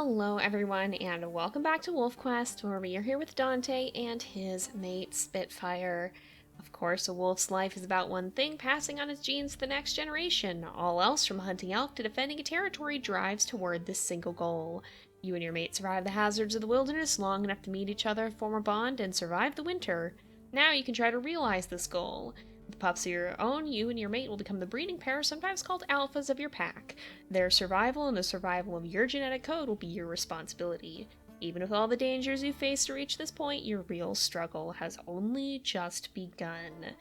Hello everyone and welcome back to WolfQuest, where we are here with Dante and his mate Spitfire. Of course, a wolf's life is about one thing, passing on his genes to the next generation. All else, from hunting elk to defending a territory, drives toward this single goal. You and your mate survive the hazards of the wilderness long enough to meet each other, form a bond, and survive the winter. Now you can try to realize this goal. With pups of your own, you and your mate will become the breeding pair, sometimes called alphas, of your pack. Their survival and the survival of your genetic code will be your responsibility. Even with all the dangers you face to reach this point, your real struggle has only just begun.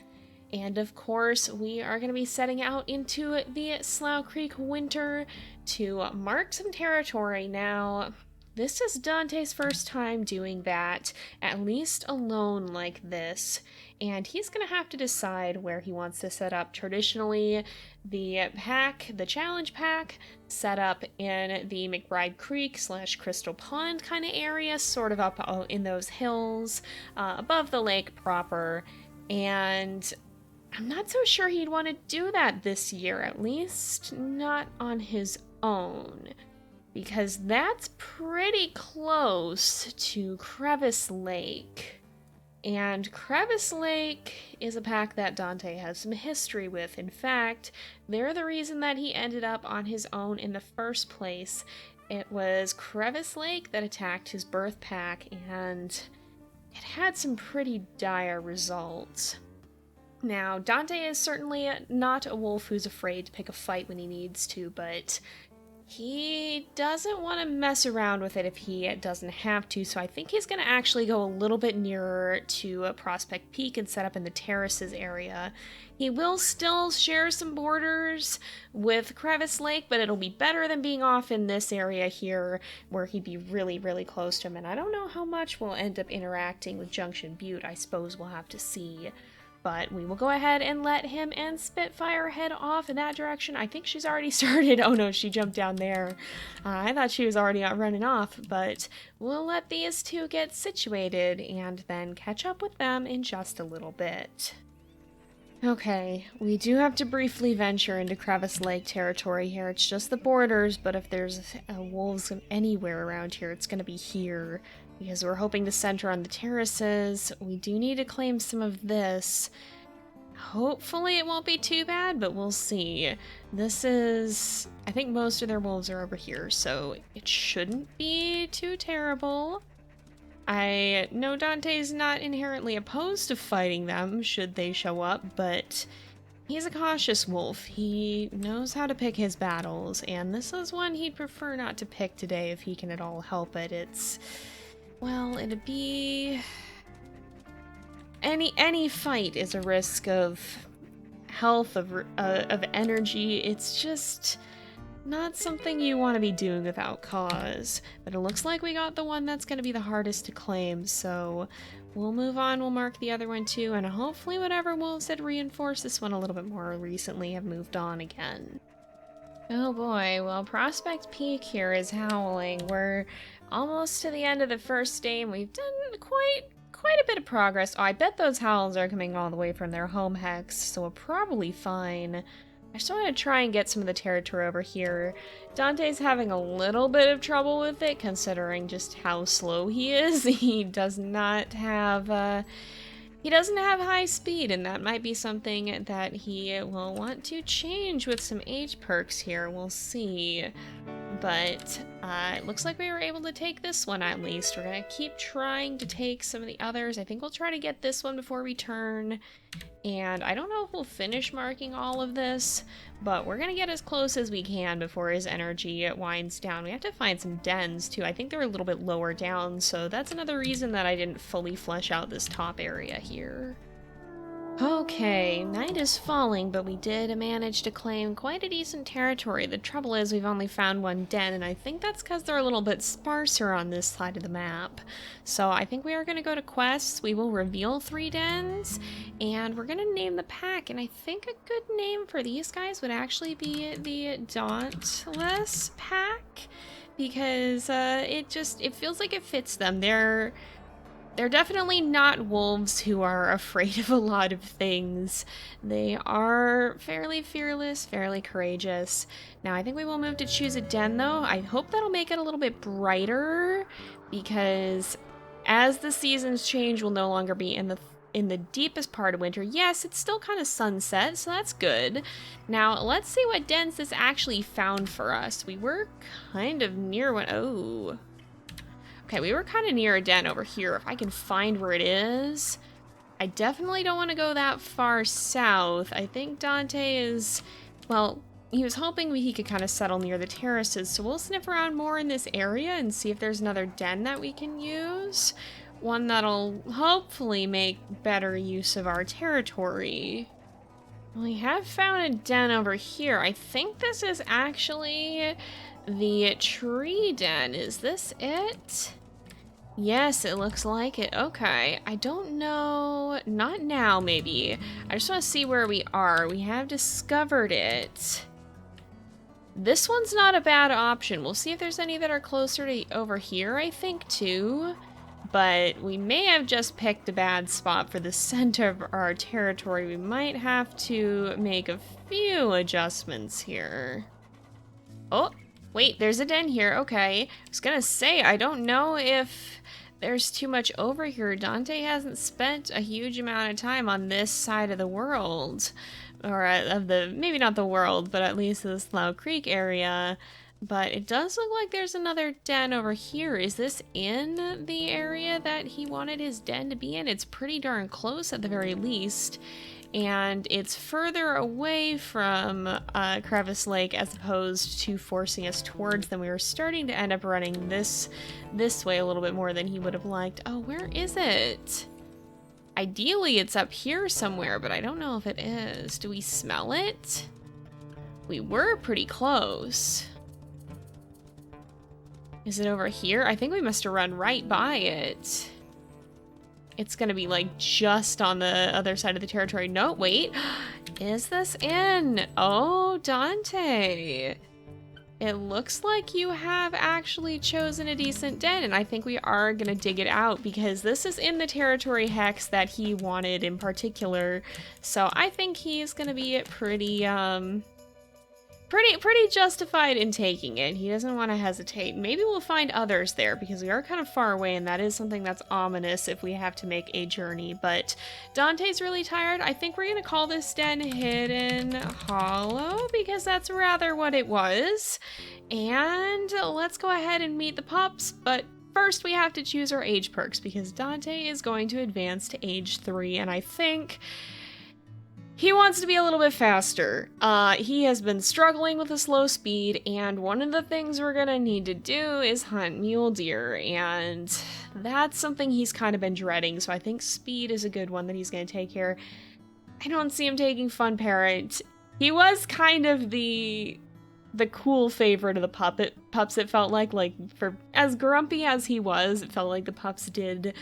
And of course, we are going to be setting out into the Slough Creek winter to mark some territory. Now, this is Dante's first time doing that, at least alone like this, and he's going to have to decide where he wants to set up. Traditionally, the challenge pack, set up in the McBride Creek / Crystal Pond kind of area, sort of up in those hills above the lake proper, and I'm not so sure he'd want to do that this year, at least not on his own, because that's pretty close to Crevice Lake. And Crevice Lake is a pack that Dante has some history with. In fact, they're the reason that he ended up on his own in the first place. It was Crevice Lake that attacked his birth pack, and it had some pretty dire results. Now, Dante is certainly not a wolf who's afraid to pick a fight when he needs to, but he doesn't want to mess around with it if he doesn't have to, so I think he's going to actually go a little bit nearer to Prospect Peak and set up in the terraces area. He will still share some borders with Crevice Lake, but it'll be better than being off in this area here, where he'd be really, really close to him, and I don't know how much we'll end up interacting with Junction Butte. I suppose we'll have to see. But we will go ahead and let him and Spitfire head off in that direction. I think she's already started. Oh no, she jumped down there. I thought she was already running off, but we'll let these two get situated and then catch up with them in just a little bit. Okay, we do have to briefly venture into Crevice Lake territory here. It's just the borders, but if there's wolves anywhere around here, it's going to be here, because we're hoping to center on the terraces. We do need to claim some of this. Hopefully it won't be too bad, but we'll see. This is... I think most of their wolves are over here, so it shouldn't be too terrible. I know Dante's not inherently opposed to fighting them, should they show up, but he's a cautious wolf. He knows how to pick his battles, and this is one he'd prefer not to pick today if he can at all help it. It's... well, it'd be... Any fight is a risk of health, of energy. It's just not something you want to be doing without cause. But it looks like we got the one that's going to be the hardest to claim, so we'll move on. We'll mark the other one too, and hopefully whatever wolves had reinforced this one a little bit more recently have moved on again. Oh boy, well, Prospect Peak here is howling. We're almost to the end of the first day, and we've done quite a bit of progress. Oh, I bet those howls are coming all the way from their home hex, so we're probably fine. I just want to try and get some of the territory over here. Dante's having a little bit of trouble with it, considering just how slow he is. He doesn't have high speed, and that might be something that he will want to change with some age perks here. We'll see. But it looks like we were able to take this one at least. We're going to keep trying to take some of the others. I think we'll try to get this one before we turn. And I don't know if we'll finish marking all of this, but we're going to get as close as we can before his energy winds down. We have to find some dens too. I think they're a little bit lower down, so that's another reason that I didn't fully flesh out this top area here. Okay, night is falling, but we did manage to claim quite a decent territory. The trouble is we've only found one den, and I think that's because they're a little bit sparser on this side of the map. So I think we are going to go to quests. We will reveal 3 dens, and we're going to name the pack, and I think a good name for these guys would actually be the Dauntless pack, because it feels like it fits them. They're They're definitely not wolves who are afraid of a lot of things. They are fairly fearless, fairly courageous. Now, I think we will move to choose a den, though. I hope that'll make it a little bit brighter, because as the seasons change, we'll no longer be in the deepest part of winter. Yes, it's still kind of sunset, so that's good. Now, let's see what dens this actually found for us. We were kind of near one. Oh. Okay, we were kind of near a den over here. If I can find where it is. I definitely don't want to go that far south. I think Dante is, well, he was hoping he could kind of settle near the terraces, so we'll sniff around more in this area and see if there's another den that we can use. One that'll hopefully make better use of our territory. We have found a den over here. I think this is actually the tree den. Is this it? Yes, it looks like it. Okay. I don't know. Not now, maybe. I just want to see where we are. We have discovered it. This one's not a bad option. We'll see if there's any that are closer to over here, I think, too. But we may have just picked a bad spot for the center of our territory. We might have to make a few adjustments here. Oh, wait, there's a den here. Okay. I was gonna say, I don't know if there's too much over here. Dante hasn't spent a huge amount of time on this side of the world. Or of the, maybe not the world, but at least the Slough Creek area. But it does look like there's another den over here. Is this in the area that he wanted his den to be in? It's pretty darn close at the very least. And it's further away from Crevice Lake as opposed to forcing us towards them. We were starting to end up running this way a little bit more than he would have liked. Oh, where is it? Ideally, it's up here somewhere, but I don't know if it is. Do we smell it? We were pretty close. Is it over here? I think we must have run right by it. It's gonna be like just on the other side of the territory. No, wait. Is this in? Oh, Dante. It looks like you have actually chosen a decent den, and I think we are gonna dig it out because this is in the territory hex that he wanted in particular. So I think he's gonna be pretty justified in taking it. He doesn't want to hesitate. Maybe we'll find others there because we are kind of far away, and that is something that's ominous if we have to make a journey. But Dante's really tired. I think we're going to call this den Hidden Hollow because that's rather what it was. And let's go ahead and meet the pups, but first we have to choose our age perks because Dante is going to advance to age 3, and I think he wants to be a little bit faster. He has been struggling with a slow speed, and one of the things we're gonna need to do is hunt mule deer, and that's something he's kind of been dreading, so I think speed is a good one that he's gonna take here. I don't see him taking Fun Parent. He was kind of the cool favorite of the pups, it felt like for as grumpy as he was, it felt like the pups did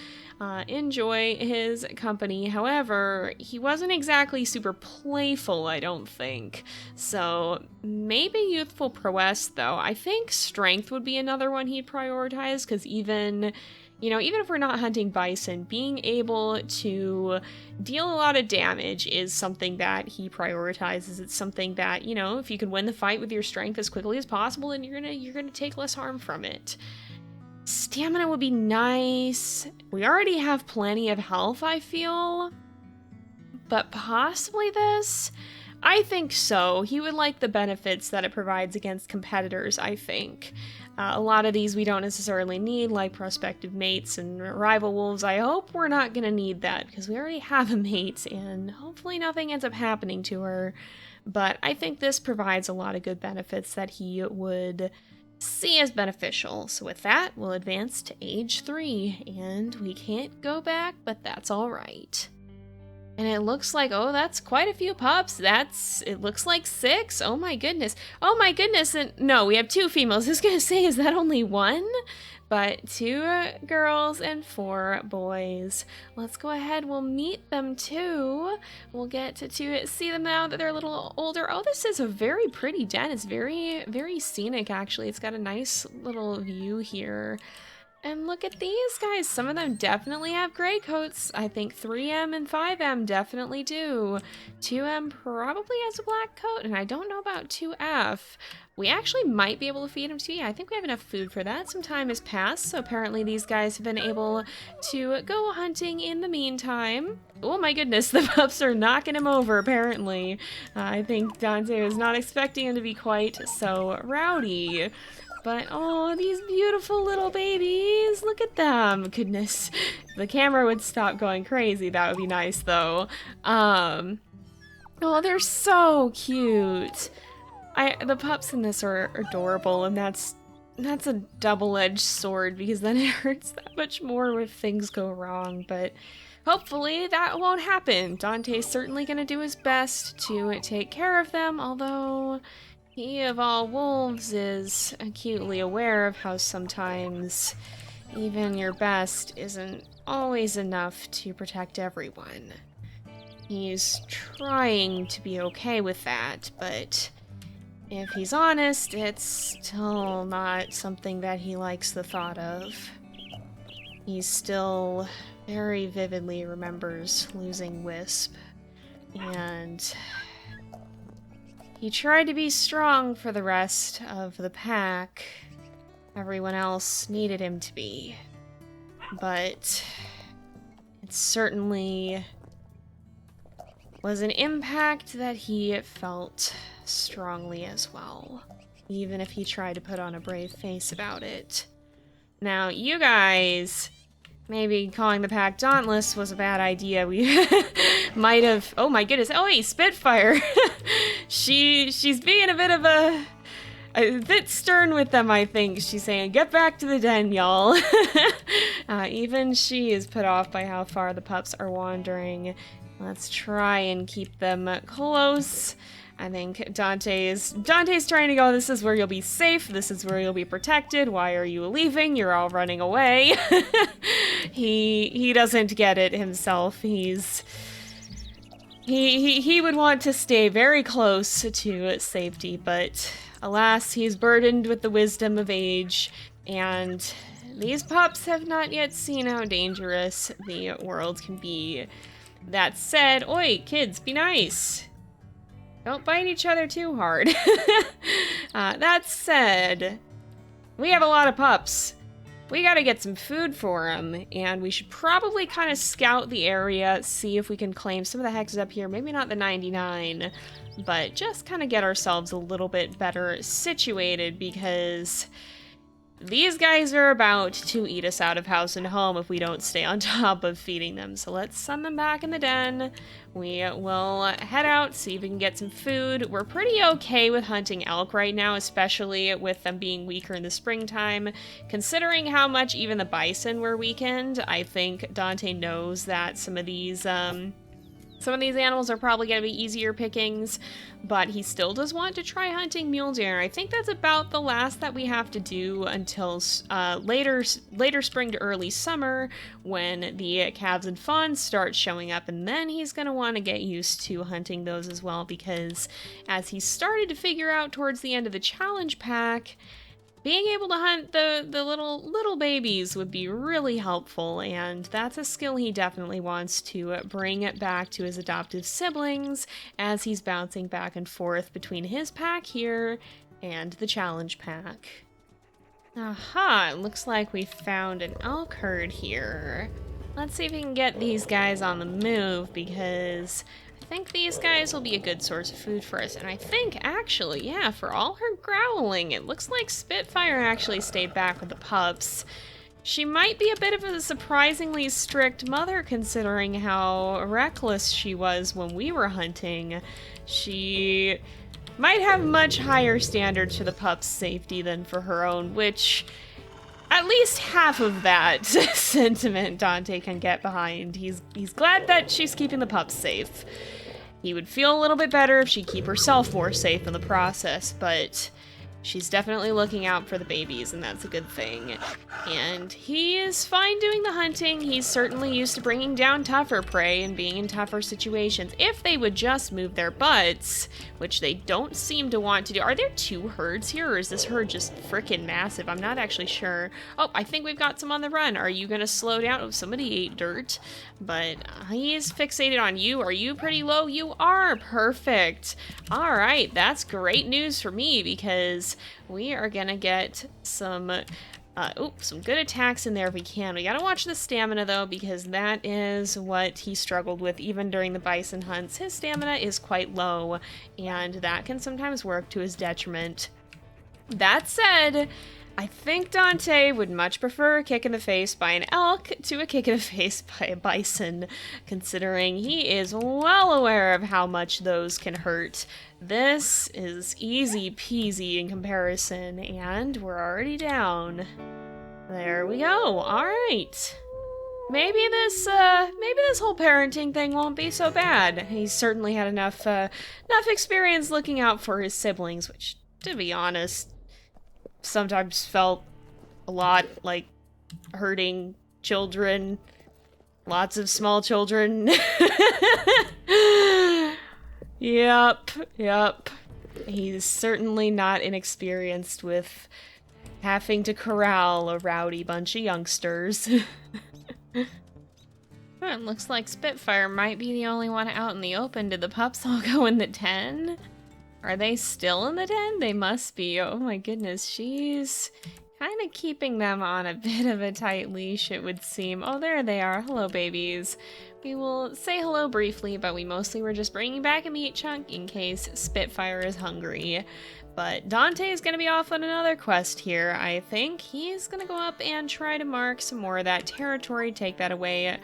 enjoy his company. However, he wasn't exactly super playful, I don't think. So maybe youthful prowess, though. I think strength would be another one he'd prioritize, because even if we're not hunting bison, being able to deal a lot of damage is something that he prioritizes. It's something that, if you can win the fight with your strength as quickly as possible, then you're gonna take less harm from it. Stamina would be nice. We already have plenty of health, I feel. But possibly this? I think so. He would like the benefits that it provides against competitors, I think. A lot of these we don't necessarily need, like prospective mates and rival wolves. I hope we're not going to need that, because we already have a mate, and hopefully nothing ends up happening to her. But I think this provides a lot of good benefits that he would see as beneficial. So with that, we'll advance to age 3, and we can't go back, but that's all right. And it looks like, oh, that's quite a few pups. It looks like 6. Oh my goodness. Oh my goodness. And no, we have 2 females. I was going to say, is that only 1? But 2 girls and 4 boys. Let's go ahead. We'll meet them too. We'll get to see them now that they're a little older. Oh, this is a very pretty den. It's very, very scenic, actually. It's got a nice little view here. And look at these guys. Some of them definitely have gray coats. I think 3M and 5M definitely do. 2M probably has a black coat, and I don't know about 2F. We actually might be able to feed him too. Yeah, I think we have enough food for that. Some time has passed, so apparently these guys have been able to go hunting in the meantime. Oh my goodness, the pups are knocking him over, apparently. I think Dante was not expecting him to be quite so rowdy. But, oh, these beautiful little babies. Look at them. Goodness. The camera would stop going crazy. That would be nice, though. Oh, they're so cute. The pups in this are adorable, and that's a double-edged sword, because then it hurts that much more if things go wrong, but hopefully that won't happen. Dante's certainly going to do his best to take care of them, although he of all wolves is acutely aware of how sometimes even your best isn't always enough to protect everyone. He's trying to be okay with that, but if he's honest, it's still not something that he likes the thought of. He still very vividly remembers losing Wisp, and he tried to be strong for the rest of the pack. Everyone else needed him to be. But it certainly was an impact that he felt strongly as well, even if he tried to put on a brave face about it. Now, you guys, maybe calling the pack dauntless was a bad idea. We might have... Oh my goodness. Oh, hey, Spitfire. She's being a bit stern with them, I think. She's saying, get back to the den, y'all. Even she is put off by how far the pups are wandering. Let's try and keep them close. I think Dante's trying to go, this is where you'll be safe, this is where you'll be protected, why are you leaving? You're all running away. He doesn't get it himself. He would want to stay very close to safety, but alas, he's burdened with the wisdom of age, and these pups have not yet seen how dangerous the world can be. That said, oi, kids, be nice. Don't bite each other too hard. That said, we have a lot of pups. We gotta get some food for them, and we should probably kind of scout the area, see if we can claim some of the hexes up here. Maybe not the 99, but just kind of get ourselves a little bit better situated, because these guys are about to eat us out of house and home if we don't stay on top of feeding them. So let's send them back in the den. We will head out, see if we can get some food. We're pretty okay with hunting elk right now, especially with them being weaker in the springtime. Considering how much even the bison were weakened, I think Dante knows that some of these animals are probably going to be easier pickings, but he still does want to try hunting mule deer. I think that's about the last that we have to do until later spring to early summer, when the calves and fawns start showing up, and then he's going to want to get used to hunting those as well, because as he started to figure out towards the end of the challenge pack, being able to hunt the little babies would be really helpful, and that's a skill he definitely wants to bring back to his adoptive siblings as he's bouncing back and forth between his pack here and the challenge pack. Aha, it looks like we found an elk herd here. Let's see if we can get these guys on the move, because I think these guys will be a good source of food for us. And I think, actually, yeah, for all her growling, it looks like Spitfire actually stayed back with the pups. She might be a bit of a surprisingly strict mother, considering how reckless she was when we were hunting. She might have much higher standards for the pups' safety than for her own, which at least half of that sentiment Dante can get behind. He's glad that she's keeping the pups safe. He would feel a little bit better if she'd keep herself more safe in the process, but She's definitely looking out for the babies, and that's a good thing. And he is fine doing the hunting. He's certainly used to bringing down tougher prey and being in tougher situations. If they would just move their butts, which they don't seem to want to do. Are there 2 herds here, or is this herd just freaking massive? I'm not actually sure. Oh, I think we've got some on the run. Are you gonna slow down? Oh, somebody ate dirt, but he's fixated on you. Are you pretty low? You are. Perfect. All right, that's great news for me, because we are gonna get some some good attacks in there if we can. We gotta watch the stamina though, because that is what he struggled with even during the bison hunts. His stamina is quite low, and that can sometimes work to his detriment. That said, I think Dante would much prefer a kick in the face by an elk to a kick in the face by a bison, considering he is well aware of how much those can hurt. This is easy peasy in comparison, and we're already down. There we go. All right. Maybe this whole parenting thing won't be so bad. He's certainly had enough experience looking out for his siblings, which, to be honest, sometimes felt a lot like hurting children. Lots of small children. Yep. He's certainly not inexperienced with having to corral a rowdy bunch of youngsters. It looks like Spitfire might be the only one out in the open. Did the pups all go in the den? Are they still in the den? They must be. Oh my goodness, she's kind of keeping them on a bit of a tight leash, it would seem. Oh, there they are. Hello, babies. We will say hello briefly, but we mostly were just bringing back a meat chunk in case Spitfire is hungry. But Dante is going to be off on another quest here, I think. He's going to go up and try to mark some more of that territory, take that away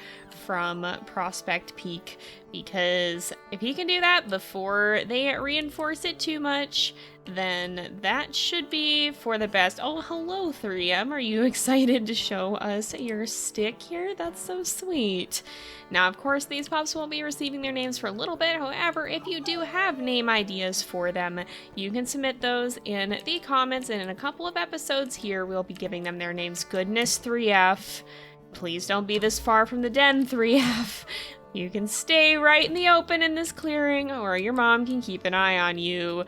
from Prospect Peak, because if he can do that before they reinforce it too much, then that should be for the best. Oh, hello, 3M. Are you excited to show us your stick here? That's so sweet. Now, of course, these pups won't be receiving their names for a little bit. However, if you do have name ideas for them, you can submit those in the comments, and in a couple of episodes here, we'll be giving them their names. Goodness, 3F. Please don't be this far from the den, 3F. You can stay right in the open in this clearing, or your mom can keep an eye on you,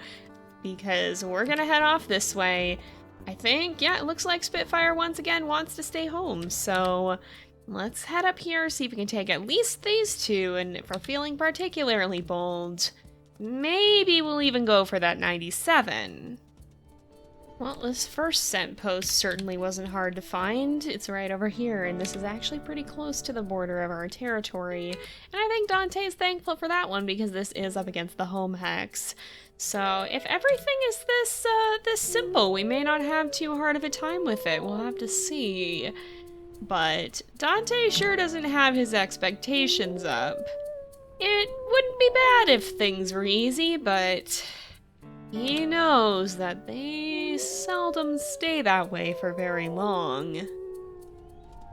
because we're gonna head off this way. I think, yeah, it looks like Spitfire once again wants to stay home, so let's head up here, see if we can take at least these 2, and if we're feeling particularly bold, maybe we'll even go for that 97. Well, this first scent post certainly wasn't hard to find. It's right over here, and this is actually pretty close to the border of our territory. And I think Dante is thankful for that one, because this is up against the home hex. So if everything is this simple, we may not have too hard of a time with it. We'll have to see. But Dante sure doesn't have his expectations up. It wouldn't be bad if things were easy, but he knows that they seldom stay that way for very long.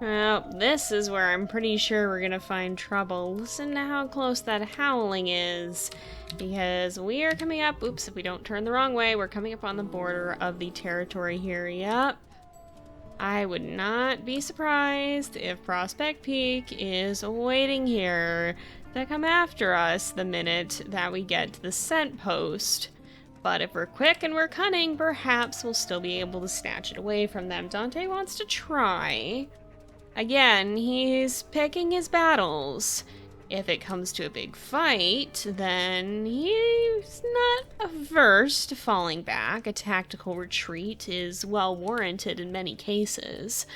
Well, this is where I'm pretty sure we're gonna find trouble. Listen to how close that howling is, because we are coming up, oops, if we don't turn the wrong way, we're coming up on the border of the territory here. Yep. I would not be surprised if Prospect Peak is waiting here to come after us the minute that we get to the scent post. But if we're quick and we're cunning, perhaps we'll still be able to snatch it away from them. Dante wants to try. Again, he's picking his battles. If it comes to a big fight, then he's not averse to falling back. A tactical retreat is well warranted in many cases.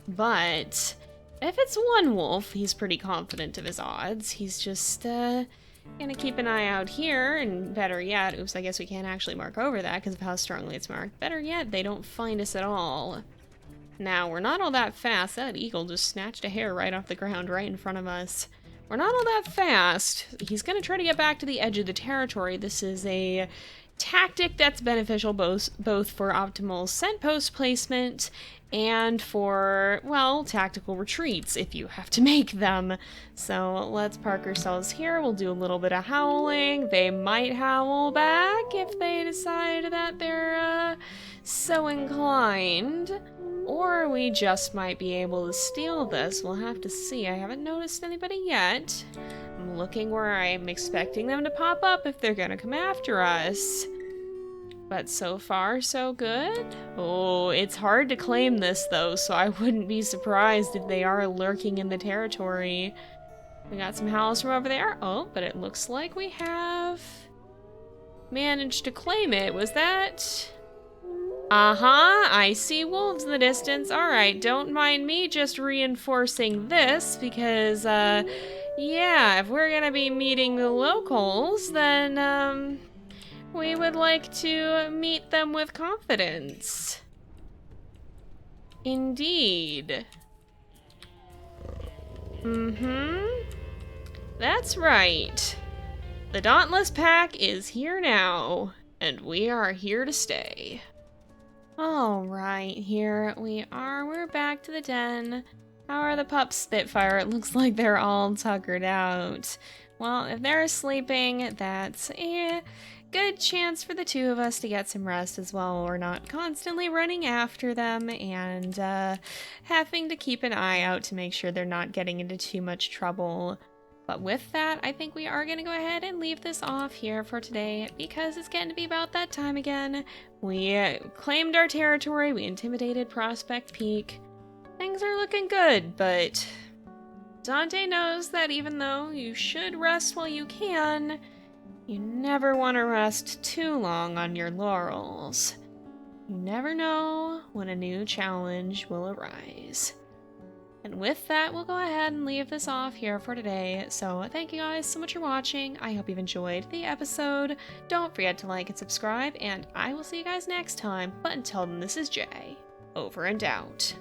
But if it's one wolf, he's pretty confident of his odds. He's just gonna keep an eye out here, and better yet, oops, I guess we can't actually mark over that because of how strongly it's marked. Better yet, they don't find us at all. Now, we're not all that fast. That eagle just snatched a hare right off the ground right in front of us. We're not all that fast. He's gonna try to get back to the edge of the territory. This is a tactic that's beneficial both for optimal scent post placement and for, well, tactical retreats if you have to make them. So let's park ourselves here. We'll do a little bit of howling. They might howl back if they decide that they're so inclined. Or we just might be able to steal this. We'll have to see. I haven't noticed anybody yet. I'm looking where I'm expecting them to pop up if they're gonna come after us. But so far, so good. Oh, it's hard to claim this, though, so I wouldn't be surprised if they are lurking in the territory. We got some howls from over there. Oh, but it looks like we have managed to claim it. Was that... Uh-huh, I see wolves in the distance. Alright, don't mind me just reinforcing this, because, yeah, if we're gonna be meeting the locals, then, we would like to meet them with confidence. Indeed. That's right. The Dauntless Pack is here now, and we are here to stay. Alright, here we are. We're back to the den. How are the pups, Spitfire? It looks like they're all tuckered out. Well, if they're sleeping, that's a good chance for the two of us to get some rest as well. We're not constantly running after them and having to keep an eye out to make sure they're not getting into too much trouble. But with that, I think we are going to go ahead and leave this off here for today because it's getting to be about that time again. We claimed our territory, we intimidated Prospect Peak. Things are looking good, but Dante knows that even though you should rest while you can, you never want to rest too long on your laurels. You never know when a new challenge will arise. And with that, we'll go ahead and leave this off here for today. So thank you guys so much for watching. I hope you've enjoyed the episode. Don't forget to like and subscribe, and I will see you guys next time. But until then, this is Jay. Over and out.